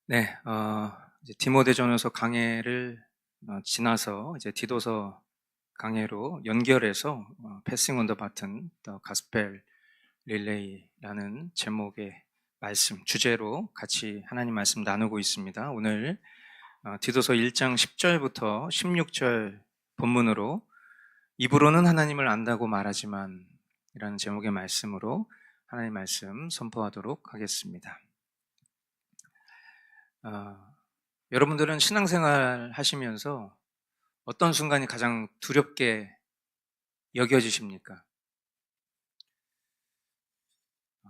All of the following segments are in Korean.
네, 이제 디모데전서 강해를 지나서 이제 디도서 강해로 연결해서 패싱 온 더 바튼 더 가스펠 릴레이라는 제목의 말씀 주제로 같이 하나님 말씀 나누고 있습니다. 오늘 디도서 1장 10절부터 16절 본문으로 입으로는 하나님을 안다고 말하지만 이라는 제목의 말씀으로 하나님 말씀 선포하도록 하겠습니다. 여러분들은 신앙생활 하시면서 어떤 순간이 가장 두렵게 여겨지십니까?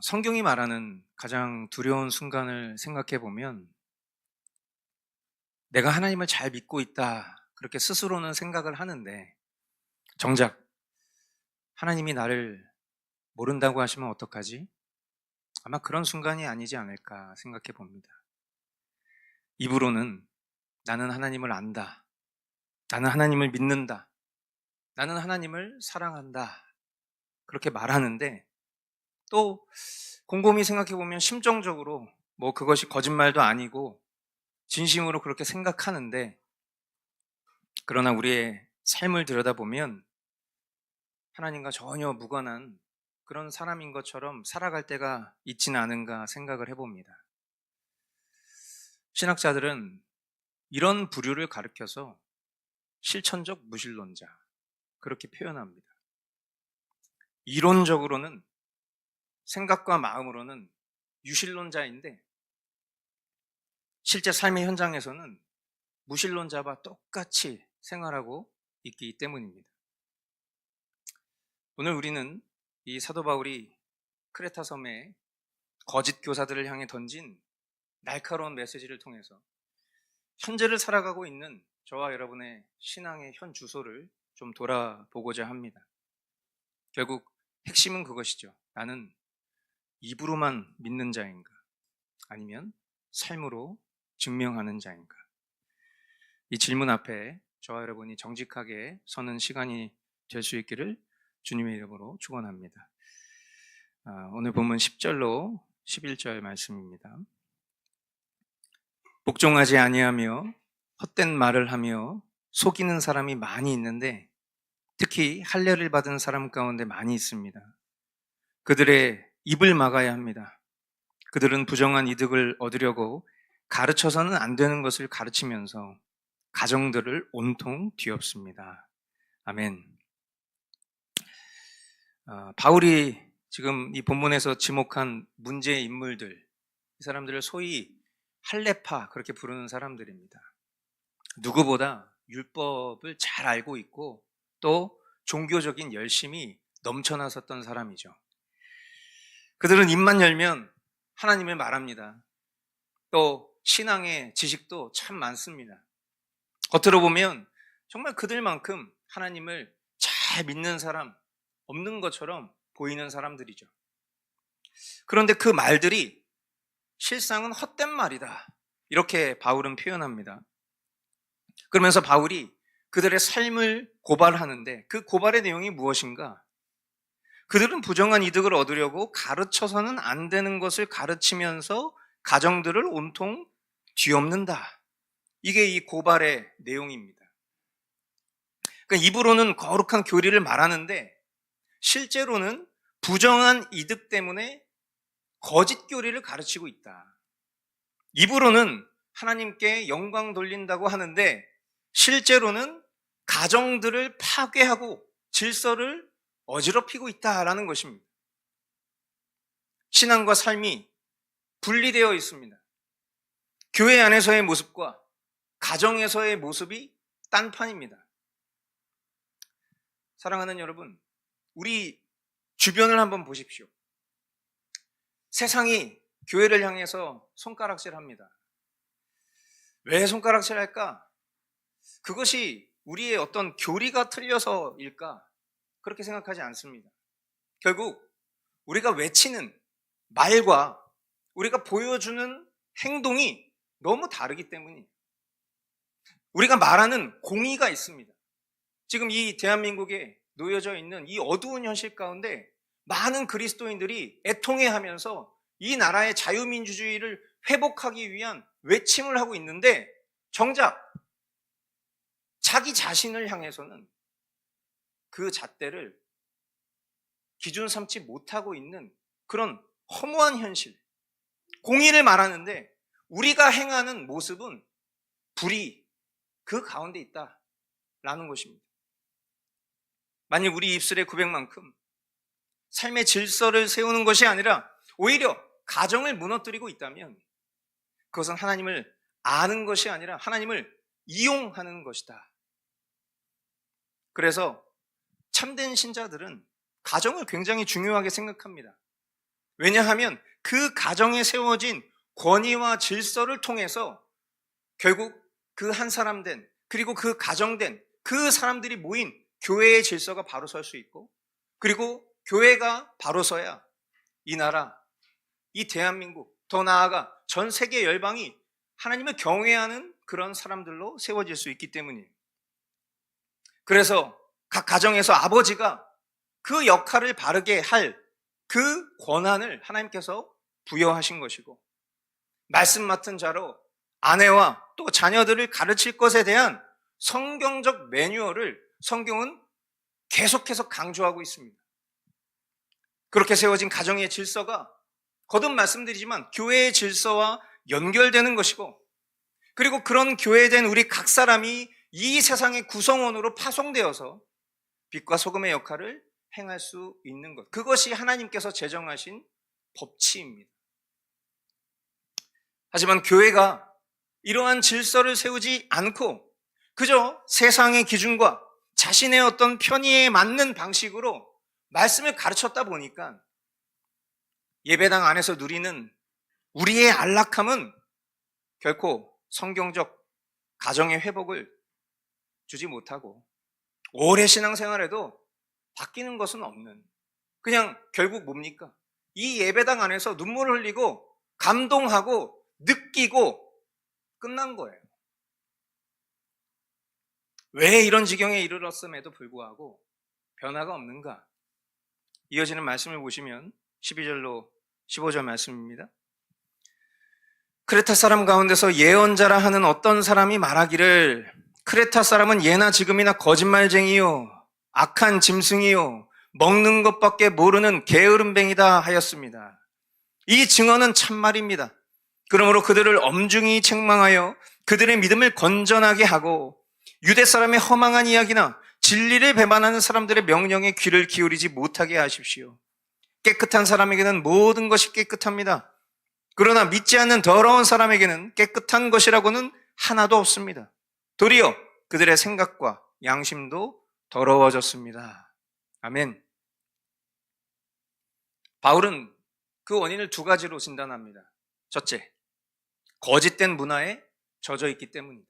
성경이 말하는 가장 두려운 순간을 생각해 보면 내가 하나님을 잘 믿고 있다 그렇게 스스로는 생각을 하는데 정작 하나님이 나를 모른다고 하시면 어떡하지? 아마 그런 순간이 아니지 않을까 생각해 봅니다. 입으로는 나는 하나님을 안다, 나는 하나님을 믿는다, 나는 하나님을 사랑한다 그렇게 말하는데 또 곰곰이 생각해 보면 심정적으로 뭐 그것이 거짓말도 아니고 진심으로 그렇게 생각하는데 그러나 우리의 삶을 들여다보면 하나님과 전혀 무관한 그런 사람인 것처럼 살아갈 때가 있지는 않은가 생각을 해봅니다. 신학자들은 이런 부류를 가리켜서 실천적 무신론자 그렇게 표현합니다. 이론적으로는 생각과 마음으로는 유신론자인데 실제 삶의 현장에서는 무신론자와 똑같이 생활하고 있기 때문입니다. 오늘 우리는 이 사도 바울이 크레타 섬에 거짓 교사들을 향해 던진 날카로운 메시지를 통해서 현재를 살아가고 있는 저와 여러분의 신앙의 현 주소를 좀 돌아보고자 합니다. 결국 핵심은 그것이죠. 나는 입으로만 믿는 자인가? 아니면 삶으로 증명하는 자인가? 이 질문 앞에 저와 여러분이 정직하게 서는 시간이 될 수 있기를 주님의 이름으로 축원합니다. 오늘 본문 10절로 11절 말씀입니다. 복종하지 아니하며 헛된 말을 하며 속이는 사람이 많이 있는데 특히 할례를 받은 사람 가운데 많이 있습니다. 그들의 입을 막아야 합니다. 그들은 부정한 이득을 얻으려고 가르쳐서는 안 되는 것을 가르치면서 가정들을 온통 뒤엎습니다. 아멘. 바울이 지금 이 본문에서 지목한 문제의 인물들, 이 사람들을 소위 할례파 그렇게 부르는 사람들입니다. 누구보다 율법을 잘 알고 있고 또 종교적인 열심이 넘쳐났었던 사람이죠. 그들은 입만 열면 하나님을 말합니다. 또 신앙의 지식도 참 많습니다. 겉으로 보면 정말 그들만큼 하나님을 잘 믿는 사람 없는 것처럼 보이는 사람들이죠. 그런데 그 말들이 실상은 헛된 말이다. 이렇게 바울은 표현합니다. 그러면서 바울이 그들의 삶을 고발하는데 그 고발의 내용이 무엇인가? 그들은 부정한 이득을 얻으려고 가르쳐서는 안 되는 것을 가르치면서 가정들을 온통 뒤엎는다. 이게 이 고발의 내용입니다. 그러니까 입으로는 거룩한 교리를 말하는데 실제로는 부정한 이득 때문에 거짓 교리를 가르치고 있다. 입으로는 하나님께 영광 돌린다고 하는데 실제로는 가정들을 파괴하고 질서를 어지럽히고 있다라는 것입니다. 신앙과 삶이 분리되어 있습니다. 교회 안에서의 모습과 가정에서의 모습이 딴판입니다. 사랑하는 여러분, 우리 주변을 한번 보십시오. 세상이 교회를 향해서 손가락질합니다. 왜 손가락질할까? 그것이 우리의 어떤 교리가 틀려서일까? 그렇게 생각하지 않습니다. 결국 우리가 외치는 말과 우리가 보여주는 행동이 너무 다르기 때문이에요. 우리가 말하는 공의가 있습니다. 지금 이 대한민국에 놓여져 있는 이 어두운 현실 가운데 많은 그리스도인들이 애통해하면서 이 나라의 자유민주주의를 회복하기 위한 외침을 하고 있는데 정작 자기 자신을 향해서는 그 잣대를 기준 삼지 못하고 있는 그런 허무한 현실, 공의를 말하는데 우리가 행하는 모습은 불이 그 가운데 있다라는 것입니다. 만일 우리 입술의 고백만큼 삶의 질서를 세우는 것이 아니라 오히려 가정을 무너뜨리고 있다면 그것은 하나님을 아는 것이 아니라 하나님을 이용하는 것이다. 그래서 참된 신자들은 가정을 굉장히 중요하게 생각합니다. 왜냐하면 그 가정에 세워진 권위와 질서를 통해서 결국 그 한 사람 된, 그리고 그 가정된 그 사람들이 모인 교회의 질서가 바로 설 수 있고, 그리고 교회가 바로 서야 이 나라, 이 대한민국, 더 나아가 전 세계 열방이 하나님을 경외하는 그런 사람들로 세워질 수 있기 때문이에요. 그래서 각 가정에서 아버지가 그 역할을 바르게 할 그 권한을 하나님께서 부여하신 것이고, 말씀 맡은 자로 아내와 또 자녀들을 가르칠 것에 대한 성경적 매뉴얼을 성경은 계속해서 강조하고 있습니다. 그렇게 세워진 가정의 질서가 거듭 말씀드리지만 교회의 질서와 연결되는 것이고, 그리고 그런 교회된 우리 각 사람이 이 세상의 구성원으로 파송되어서 빛과 소금의 역할을 행할 수 있는 것, 그것이 하나님께서 제정하신 법치입니다. 하지만 교회가 이러한 질서를 세우지 않고 그저 세상의 기준과 자신의 어떤 편의에 맞는 방식으로 말씀을 가르쳤다 보니까 예배당 안에서 누리는 우리의 안락함은 결코 성경적 가정의 회복을 주지 못하고 오래 신앙생활에도 바뀌는 것은 없는, 그냥 결국 뭡니까? 이 예배당 안에서 눈물을 흘리고 감동하고 느끼고 끝난 거예요. 왜 이런 지경에 이르렀음에도 불구하고 변화가 없는가? 이어지는 말씀을 보시면 12절로 15절 말씀입니다. 크레타 사람 가운데서 예언자라 하는 어떤 사람이 말하기를 크레타 사람은 예나 지금이나 거짓말쟁이요 악한 짐승이요 먹는 것밖에 모르는 게으름뱅이다 하였습니다. 이 증언은 참말입니다. 그러므로 그들을 엄중히 책망하여 그들의 믿음을 건전하게 하고 유대 사람의 허망한 이야기나 진리를 배반하는 사람들의 명령에 귀를 기울이지 못하게 하십시오. 깨끗한 사람에게는 모든 것이 깨끗합니다. 그러나 믿지 않는 더러운 사람에게는 깨끗한 것이라고는 하나도 없습니다. 도리어 그들의 생각과 양심도 더러워졌습니다. 아멘. 바울은 그 원인을 두 가지로 진단합니다. 첫째, 거짓된 문화에 젖어 있기 때문입니다.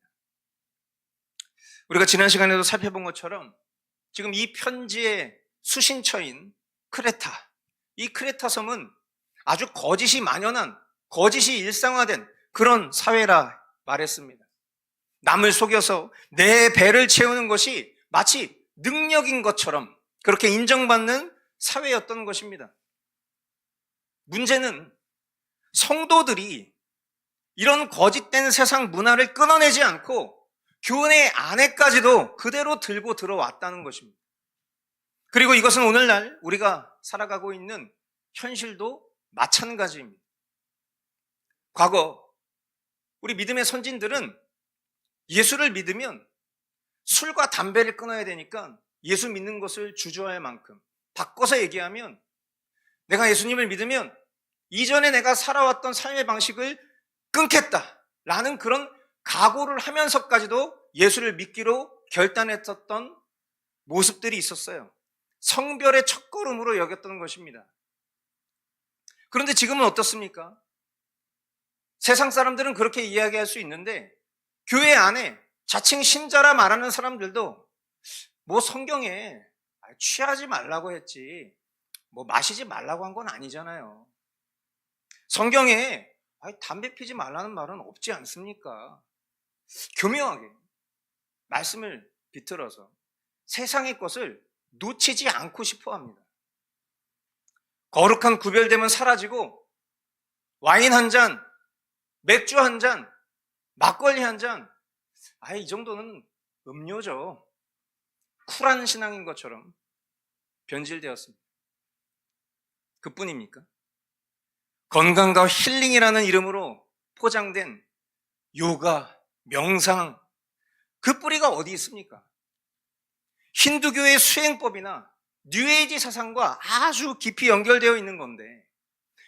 우리가 지난 시간에도 살펴본 것처럼 지금 이 편지의 수신처인 크레타, 이 크레타 섬은 아주 거짓이 만연한, 거짓이 일상화된 그런 사회라 말했습니다. 남을 속여서 내 배를 채우는 것이 마치 능력인 것처럼 그렇게 인정받는 사회였던 것입니다. 문제는 성도들이 이런 거짓된 세상 문화를 끊어내지 않고 교회 안에까지도 그대로 들고 들어왔다는 것입니다. 그리고 이것은 오늘날 우리가 살아가고 있는 현실도 마찬가지입니다. 과거 우리 믿음의 선진들은 예수를 믿으면 술과 담배를 끊어야 되니까 예수 믿는 것을 주저할 만큼, 바꿔서 얘기하면 내가 예수님을 믿으면 이전에 내가 살아왔던 삶의 방식을 끊겠다라는 그런 각오를 하면서까지도 예수를 믿기로 결단했었던 모습들이 있었어요. 성별의 첫걸음으로 여겼던 것입니다. 그런데 지금은 어떻습니까? 세상 사람들은 그렇게 이야기할 수 있는데 교회 안에 자칭 신자라 말하는 사람들도 뭐 성경에 취하지 말라고 했지 뭐 마시지 말라고 한 건 아니잖아요. 성경에 담배 피지 말라는 말은 없지 않습니까? 교묘하게 말씀을 비틀어서 세상의 것을 놓치지 않고 싶어 합니다. 거룩한 구별됨은 사라지고 와인 한 잔, 맥주 한 잔, 막걸리 한 잔, 이 정도는 음료죠. 쿨한 신앙인 것처럼 변질되었습니다. 그뿐입니까? 건강과 힐링이라는 이름으로 포장된 요가, 명상, 그 뿌리가 어디 있습니까? 힌두교의 수행법이나 뉴에이지 사상과 아주 깊이 연결되어 있는 건데,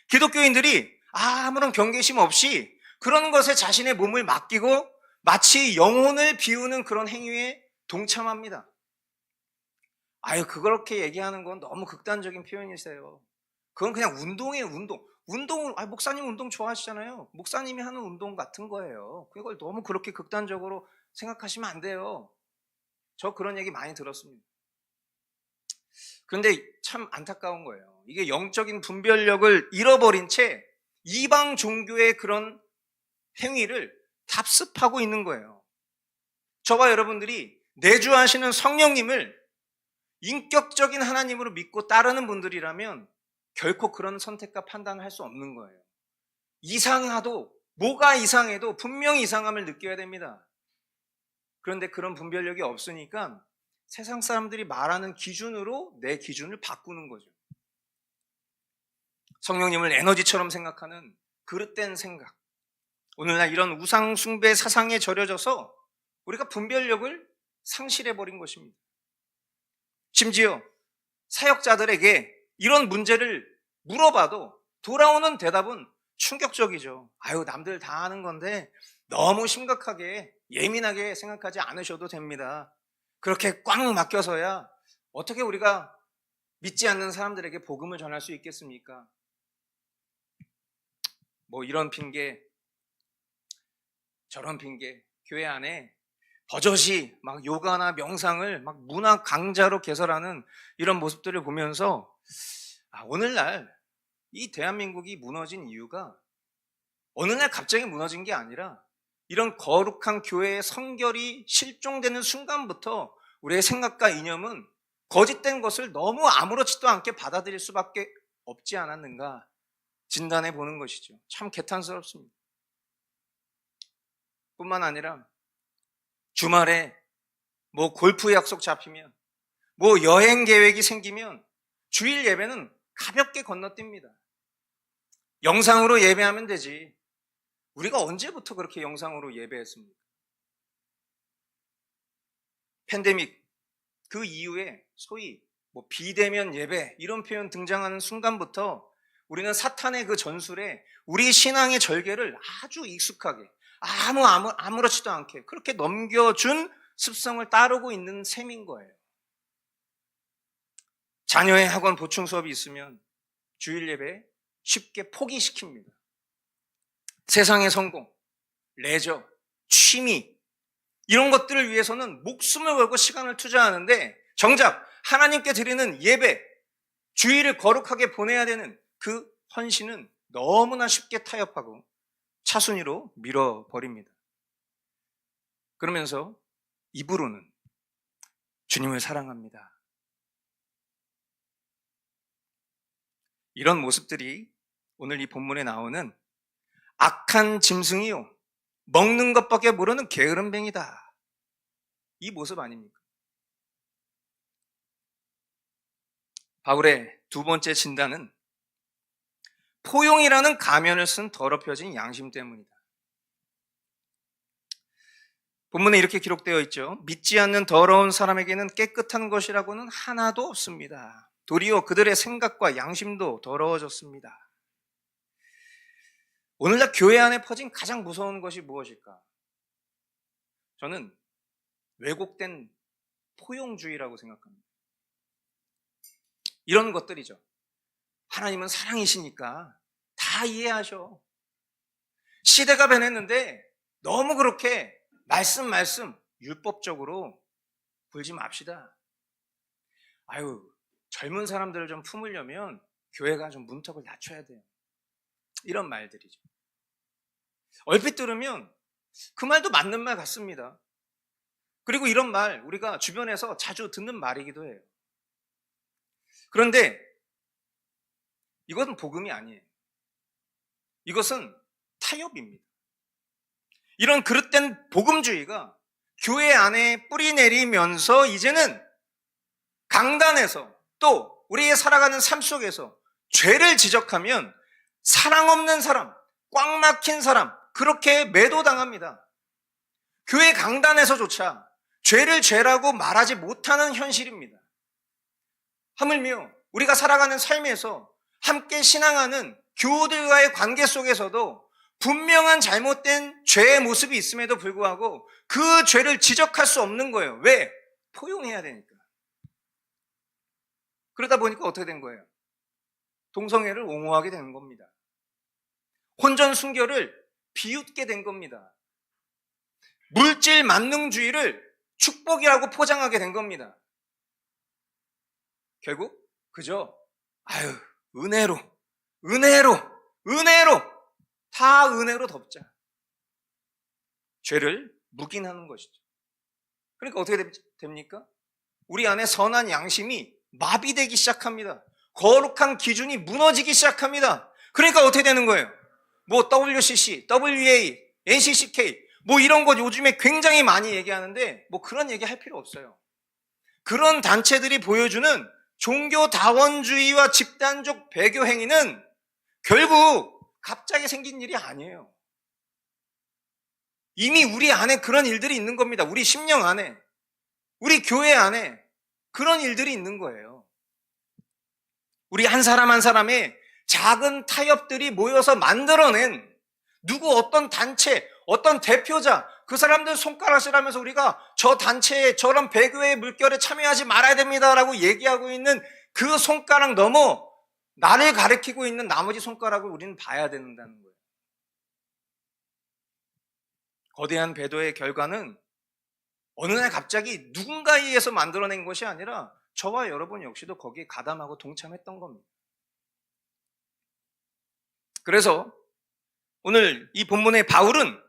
기독교인들이 아무런 경계심 없이 그런 것에 자신의 몸을 맡기고 마치 영혼을 비우는 그런 행위에 동참합니다. 그렇게 얘기하는 건 너무 극단적인 표현이세요. 그건 그냥 운동이에요, 운동. 운동을, 목사님 운동 좋아하시잖아요. 목사님이 하는 운동 같은 거예요. 그걸 너무 그렇게 극단적으로 생각하시면 안 돼요. 저 그런 얘기 많이 들었습니다. 그런데 참 안타까운 거예요. 이게 영적인 분별력을 잃어버린 채 이방 종교의 그런 행위를 답습하고 있는 거예요. 저와 여러분들이 내주하시는 성령님을 인격적인 하나님으로 믿고 따르는 분들이라면 결코 그런 선택과 판단을 할 수 없는 거예요. 이상하도, 뭐가 이상해도 분명히 이상함을 느껴야 됩니다. 그런데 그런 분별력이 없으니까 세상 사람들이 말하는 기준으로 내 기준을 바꾸는 거죠. 성령님을 에너지처럼 생각하는 그릇된 생각. 오늘날 이런 우상 숭배 사상에 절여져서 우리가 분별력을 상실해버린 것입니다. 심지어 사역자들에게 이런 문제를 물어봐도 돌아오는 대답은 충격적이죠. 남들 다 아는 건데 너무 심각하게 예민하게 생각하지 않으셔도 됩니다. 그렇게 꽉 맡겨서야 어떻게 우리가 믿지 않는 사람들에게 복음을 전할 수 있겠습니까? 이런 핑계, 저런 핑계, 교회 안에 버젓이 막 요가나 명상을 막 문화 강자로 개설하는 이런 모습들을 보면서 오늘날 이 대한민국이 무너진 이유가 어느 날 갑자기 무너진 게 아니라 이런 거룩한 교회의 성결이 실종되는 순간부터 우리의 생각과 이념은 거짓된 것을 너무 아무렇지도 않게 받아들일 수밖에 없지 않았는가 진단해 보는 것이죠. 참 개탄스럽습니다. 뿐만 아니라 주말에 골프 약속 잡히면 여행 계획이 생기면 주일 예배는 가볍게 건너뜁니다. 영상으로 예배하면 되지. 우리가 언제부터 그렇게 영상으로 예배했습니까? 팬데믹 그 이후에 소위 비대면 예배 이런 표현 등장하는 순간부터 우리는 사탄의 그 전술에 우리 신앙의 절개를 아주 익숙하게 아무렇지도 않게 그렇게 넘겨준 습성을 따르고 있는 셈인 거예요. 자녀의 학원 보충 수업이 있으면 주일 예배 쉽게 포기시킵니다. 세상의 성공, 레저, 취미 이런 것들을 위해서는 목숨을 걸고 시간을 투자하는데 정작 하나님께 드리는 예배, 주일을 거룩하게 보내야 되는 그 헌신은 너무나 쉽게 타협하고 차순위로 밀어버립니다. 그러면서 입으로는 주님을 사랑합니다. 이런 모습들이 오늘 이 본문에 나오는 악한 짐승이요 먹는 것밖에 모르는 게으름뱅이다. 이 모습 아닙니까? 바울의 두 번째 진단은 포용이라는 가면을 쓴 더럽혀진 양심 때문이다. 본문에 이렇게 기록되어 있죠. 믿지 않는 더러운 사람에게는 깨끗한 것이라고는 하나도 없습니다. 도리어 그들의 생각과 양심도 더러워졌습니다. 오늘날 교회 안에 퍼진 가장 무서운 것이 무엇일까? 저는 왜곡된 포용주의라고 생각합니다. 이런 것들이죠. 하나님은 사랑이시니까 다 이해하셔. 시대가 변했는데 너무 그렇게 말씀 율법적으로 굴지 맙시다. 젊은 사람들을 좀 품으려면 교회가 좀 문턱을 낮춰야 돼요. 이런 말들이죠. 얼핏 들으면 그 말도 맞는 말 같습니다. 그리고 이런 말 우리가 주변에서 자주 듣는 말이기도 해요. 그런데 이것은 복음이 아니에요. 이것은 타협입니다. 이런 그릇된 복음주의가 교회 안에 뿌리 내리면서 이제는 강단에서 또 우리의 살아가는 삶 속에서 죄를 지적하면 사랑 없는 사람, 꽉 막힌 사람, 그렇게 매도당합니다. 교회 강단에서조차 죄를 죄라고 말하지 못하는 현실입니다. 하물며 우리가 살아가는 삶에서 함께 신앙하는 교우들과의 관계 속에서도 분명한 잘못된 죄의 모습이 있음에도 불구하고 그 죄를 지적할 수 없는 거예요. 왜? 포용해야 되니까. 그러다 보니까 어떻게 된 거예요? 동성애를 옹호하게 되는 겁니다. 혼전 순결을 비웃게 된 겁니다. 물질 만능주의를 축복이라고 포장하게 된 겁니다. 결국 그저 은혜로 다 은혜로 덮자. 죄를 묵인하는 것이죠. 그러니까 어떻게 됩니까? 우리 안에 선한 양심이 마비되기 시작합니다. 거룩한 기준이 무너지기 시작합니다. 그러니까 어떻게 되는 거예요? 뭐 WCC, WA, NCCK 뭐 이런 거 요즘에 굉장히 많이 얘기하는데 뭐 그런 얘기 할 필요 없어요. 그런 단체들이 보여주는 종교다원주의와 집단적 배교 행위는 결국 갑자기 생긴 일이 아니에요. 이미 우리 안에 그런 일들이 있는 겁니다. 우리 심령 안에, 우리 교회 안에 그런 일들이 있는 거예요. 우리 한 사람 한 사람의 작은 타협들이 모여서 만들어낸 누구 어떤 단체, 어떤 대표자, 그 사람들 손가락질하면서 우리가 저 단체에 저런 배교의 물결에 참여하지 말아야 됩니다라고 얘기하고 있는 그 손가락 넘어 나를 가리키고 있는 나머지 손가락을 우리는 봐야 된다는 거예요. 거대한 배도의 결과는 어느 날 갑자기 누군가에 의해서 만들어낸 것이 아니라 저와 여러분 역시도 거기에 가담하고 동참했던 겁니다. 그래서 오늘 이 본문의 바울은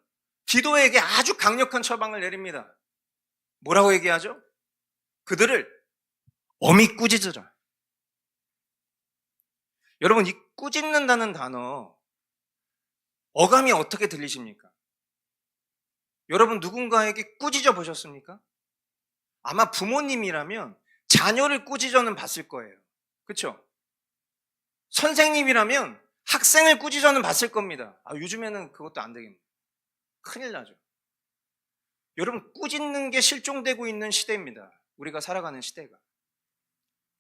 디도에게 아주 강력한 처방을 내립니다. 뭐라고 얘기하죠? 그들을 엄히 꾸짖으라. 여러분, 이 꾸짖는다는 단어 어감이 어떻게 들리십니까? 여러분 누군가에게 꾸짖어 보셨습니까? 아마 부모님이라면 자녀를 꾸짖어는 봤을 거예요. 그렇죠? 선생님이라면 학생을 꾸짖어는 봤을 겁니다. 요즘에는 그것도 안 되겠네요. 큰일 나죠. 여러분, 꾸짖는 게 실종되고 있는 시대입니다. 우리가 살아가는 시대가.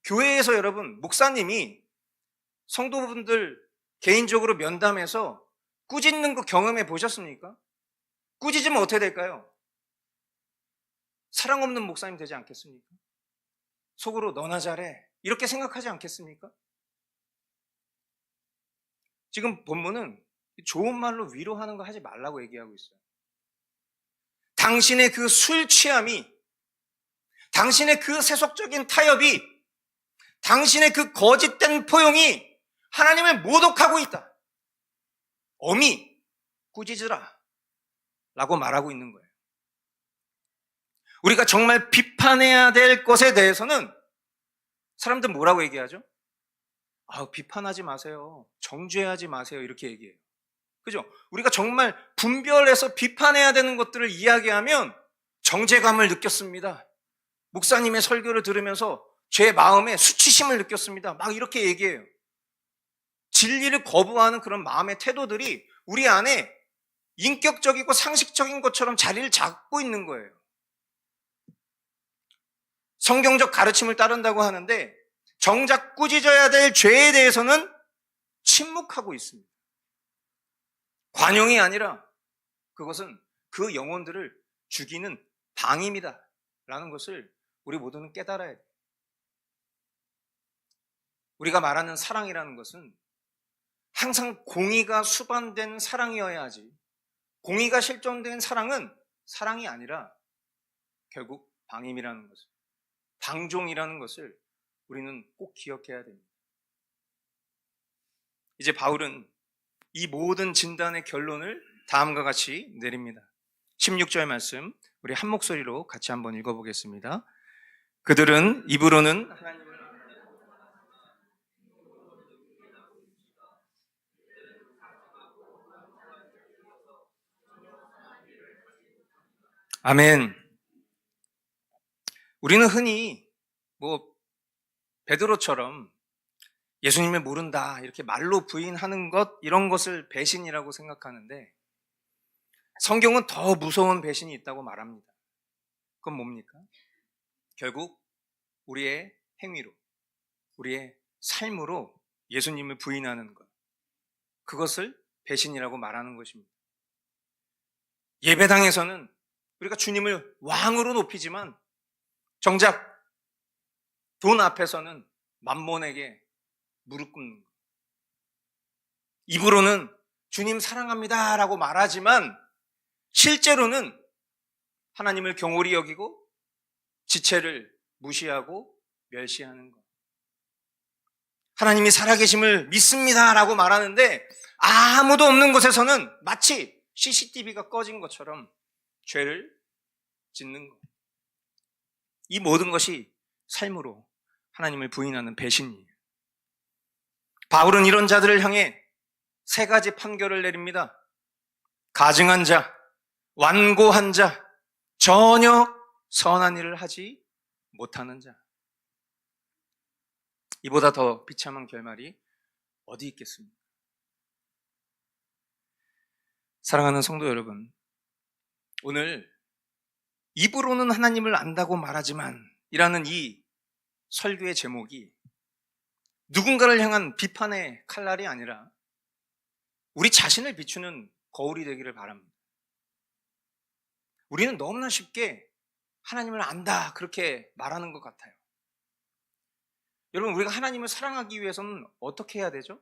교회에서 여러분, 목사님이 성도분들 개인적으로 면담해서 꾸짖는 거 경험해 보셨습니까? 꾸짖으면 어떻게 될까요? 사랑 없는 목사님 되지 않겠습니까? 속으로 너나 잘해 이렇게 생각하지 않겠습니까? 지금 본문은 좋은 말로 위로하는 거 하지 말라고 얘기하고 있어요. 당신의 그 술 취함이, 당신의 그 세속적인 타협이, 당신의 그 거짓된 포용이 하나님을 모독하고 있다. 엄히 꾸짖으라 라고 말하고 있는 거예요. 우리가 정말 비판해야 될 것에 대해서는 사람들 뭐라고 얘기하죠? 비판하지 마세요. 정죄하지 마세요. 이렇게 얘기해요. 그죠? 우리가 정말 분별해서 비판해야 되는 것들을 이야기하면 정죄감을 느꼈습니다. 목사님의 설교를 들으면서 제 마음에 수치심을 느꼈습니다. 막 이렇게 얘기해요. 진리를 거부하는 그런 마음의 태도들이 우리 안에 인격적이고 상식적인 것처럼 자리를 잡고 있는 거예요. 성경적 가르침을 따른다고 하는데 정작 꾸짖어야 될 죄에 대해서는 침묵하고 있습니다. 관용이 아니라 그것은 그 영혼들을 죽이는 방임이다 라는 것을 우리 모두는 깨달아야 돼요. 우리가 말하는 사랑이라는 것은 항상 공의가 수반된 사랑이어야 하지, 공의가 실종된 사랑은 사랑이 아니라 결국 방임이라는 것을, 방종이라는 것을 우리는 꼭 기억해야 됩니다. 이제 바울은 이 모든 진단의 결론을 다음과 같이 내립니다. 16절 말씀 우리 한 목소리로 같이 한번 읽어보겠습니다. 그들은 입으로는 하나님을 아멘. 우리는 흔히 베드로처럼 예수님을 모른다 이렇게 말로 부인하는 것, 이런 것을 배신이라고 생각하는데, 성경은 더 무서운 배신이 있다고 말합니다. 그건 뭡니까? 결국 우리의 행위로, 우리의 삶으로 예수님을 부인하는 것, 그것을 배신이라고 말하는 것입니다. 예배당에서는 우리가 주님을 왕으로 높이지만 정작 돈 앞에서는 만몬에게 무릎 꿇는 것. 입으로는 주님 사랑합니다 라고 말하지만 실제로는 하나님을 경홀히 여기고 지체를 무시하고 멸시하는 것. 하나님이 살아계심을 믿습니다 라고 말하는데 아무도 없는 곳에서는 마치 CCTV가 꺼진 것처럼 죄를 짓는 것. 이 모든 것이 삶으로 하나님을 부인하는 배신이에요. 바울은 이런 자들을 향해 세 가지 판결을 내립니다. 가증한 자, 완고한 자, 전혀 선한 일을 하지 못하는 자. 이보다 더 비참한 결말이 어디 있겠습니까? 사랑하는 성도 여러분, 오늘 입으로는 하나님을 안다고 말하지만 이라는 이 설교의 제목이 누군가를 향한 비판의 칼날이 아니라 우리 자신을 비추는 거울이 되기를 바랍니다. 우리는 너무나 쉽게 하나님을 안다 그렇게 말하는 것 같아요. 여러분, 우리가 하나님을 사랑하기 위해서는 어떻게 해야 되죠?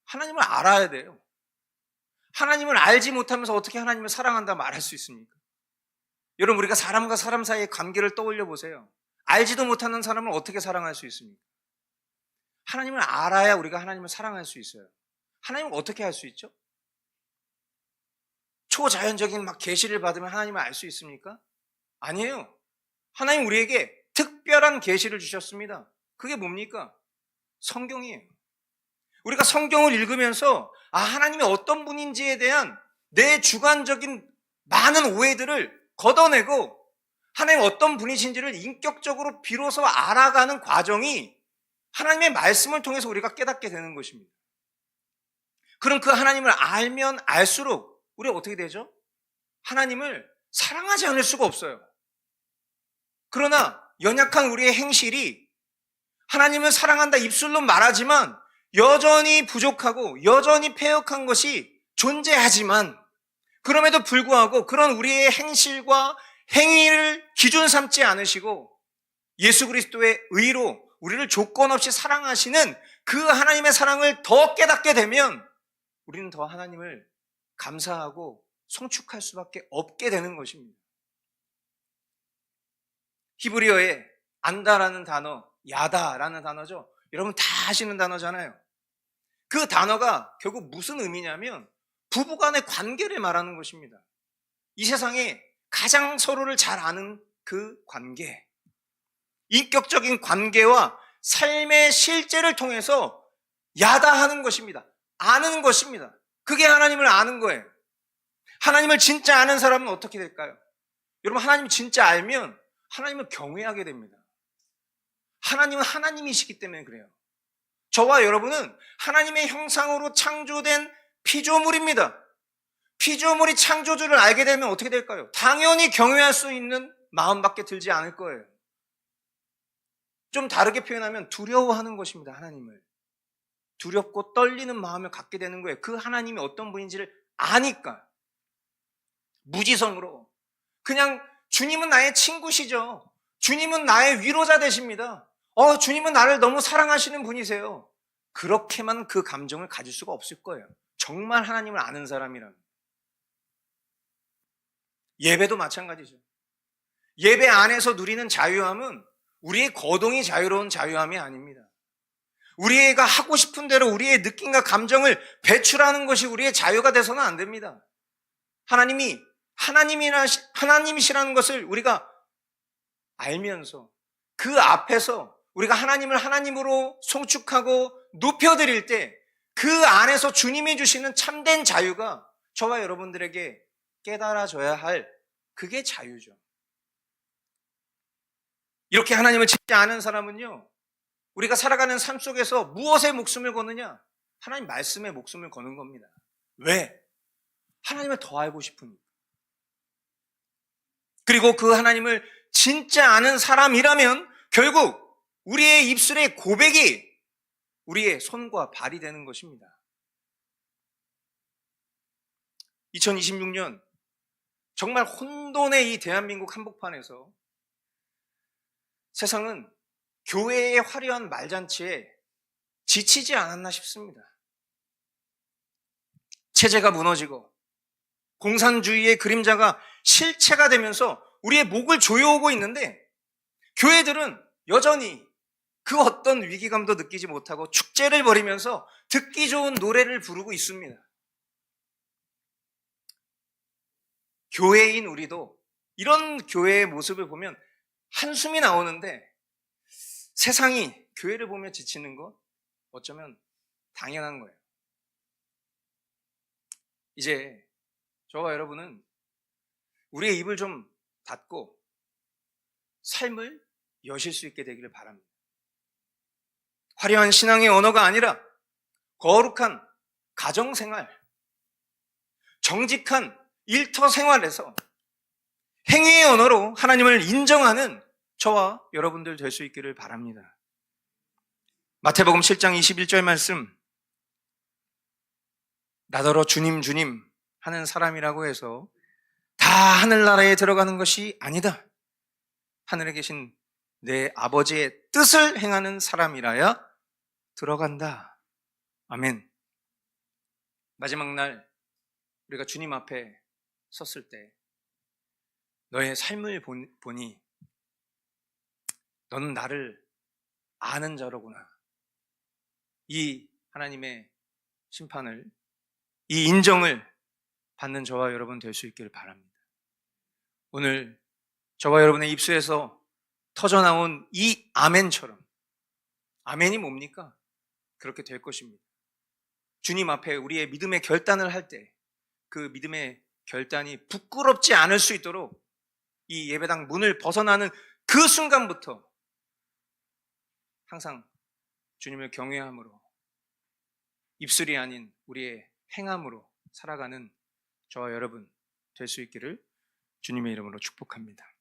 하나님을 알아야 돼요. 하나님을 알지 못하면서 어떻게 하나님을 사랑한다 말할 수 있습니까? 여러분, 우리가 사람과 사람 사이의 관계를 떠올려 보세요. 알지도 못하는 사람을 어떻게 사랑할 수 있습니까? 하나님을 알아야 우리가 하나님을 사랑할 수 있어요. 하나님을 어떻게 알 수 있죠? 초자연적인 계시를 받으면 하나님을 알 수 있습니까? 아니에요. 하나님 우리에게 특별한 계시를 주셨습니다. 그게 뭡니까? 성경이에요. 우리가 성경을 읽으면서 하나님이 어떤 분인지에 대한 내 주관적인 많은 오해들을 걷어내고 하나님 어떤 분이신지를 인격적으로 비로소 알아가는 과정이 하나님의 말씀을 통해서 우리가 깨닫게 되는 것입니다. 그럼 그 하나님을 알면 알수록 우리가 어떻게 되죠? 하나님을 사랑하지 않을 수가 없어요. 그러나 연약한 우리의 행실이 하나님을 사랑한다 입술로 말하지만 여전히 부족하고 여전히 패역한 것이 존재하지만 그럼에도 불구하고 그런 우리의 행실과 행위를 기준 삼지 않으시고 예수 그리스도의 의로 우리를 조건 없이 사랑하시는 그 하나님의 사랑을 더 깨닫게 되면 우리는 더 하나님을 감사하고 송축할 수밖에 없게 되는 것입니다. 히브리어에 안다라는 단어, 야다라는 단어죠. 여러분 다 아시는 단어잖아요. 그 단어가 결국 무슨 의미냐면 부부간의 관계를 말하는 것입니다. 이 세상에 가장 서로를 잘 아는 그 관계, 인격적인 관계와 삶의 실제를 통해서 야다하는 것입니다. 아는 것입니다. 그게 하나님을 아는 거예요. 하나님을 진짜 아는 사람은 어떻게 될까요? 여러분, 하나님 진짜 알면 하나님을 경외하게 됩니다. 하나님은 하나님이시기 때문에 그래요. 저와 여러분은 하나님의 형상으로 창조된 피조물입니다. 피조물이 창조주를 알게 되면 어떻게 될까요? 당연히 경외할 수 있는 마음밖에 들지 않을 거예요. 좀 다르게 표현하면 두려워하는 것입니다. 하나님을. 두렵고 떨리는 마음을 갖게 되는 거예요. 그 하나님이 어떤 분인지를 아니까. 무지성으로 그냥 주님은 나의 친구시죠. 주님은 나의 위로자 되십니다. 주님은 나를 너무 사랑하시는 분이세요. 그렇게만 그 감정을 가질 수가 없을 거예요. 정말 하나님을 아는 사람이라면. 예배도 마찬가지죠. 예배 안에서 누리는 자유함은 우리의 거동이 자유로운 자유함이 아닙니다. 우리가 하고 싶은 대로 우리의 느낌과 감정을 배출하는 것이 우리의 자유가 돼서는 안 됩니다. 하나님이시라는 것을 우리가 알면서 그 앞에서 우리가 하나님을 하나님으로 송축하고 높여드릴 때 그 안에서 주님이 주시는 참된 자유가 저와 여러분들에게 깨달아져야 할 그게 자유죠. 이렇게 하나님을 찾지 않은 사람은요, 우리가 살아가는 삶 속에서 무엇에 목숨을 거느냐? 하나님 말씀에 목숨을 거는 겁니다. 왜? 하나님을 더 알고 싶으니까. 그리고 그 하나님을 진짜 아는 사람이라면 결국 우리의 입술의 고백이 우리의 손과 발이 되는 것입니다. 2026년 정말 혼돈의 이 대한민국 한복판에서 세상은 교회의 화려한 말잔치에 지치지 않았나 싶습니다. 체제가 무너지고 공산주의의 그림자가 실체가 되면서 우리의 목을 조여오고 있는데, 교회들은 여전히 그 어떤 위기감도 느끼지 못하고 축제를 벌이면서 듣기 좋은 노래를 부르고 있습니다. 교회인 우리도 이런 교회의 모습을 보면 한숨이 나오는데, 세상이 교회를 보며 지치는 것 어쩌면 당연한 거예요. 이제 저와 여러분은 우리의 입을 좀 닫고 삶을 여실 수 있게 되기를 바랍니다. 화려한 신앙의 언어가 아니라 거룩한 가정생활, 정직한 일터 생활에서 행위의 언어로 하나님을 인정하는 저와 여러분들 될 수 있기를 바랍니다. 마태복음 7장 21절 말씀, 나더러 주님 주님 하는 사람이라고 해서 다 하늘나라에 들어가는 것이 아니다. 하늘에 계신 내 아버지의 뜻을 행하는 사람이라야 들어간다. 아멘. 마지막 날 우리가 주님 앞에 섰을 때 너의 삶을 보니 너는 나를 아는 자로구나. 이 하나님의 심판을, 이 인정을 받는 저와 여러분 될 수 있기를 바랍니다. 오늘 저와 여러분의 입술에서 터져나온 이 아멘처럼, 아멘이 뭡니까? 그렇게 될 것입니다. 주님 앞에 우리의 믿음의 결단을 할 때 그 믿음의 결단이 부끄럽지 않을 수 있도록 이 예배당 문을 벗어나는 그 순간부터 항상 주님을 경외함으로, 입술이 아닌 우리의 행함으로 살아가는 저와 여러분 될 수 있기를 주님의 이름으로 축복합니다.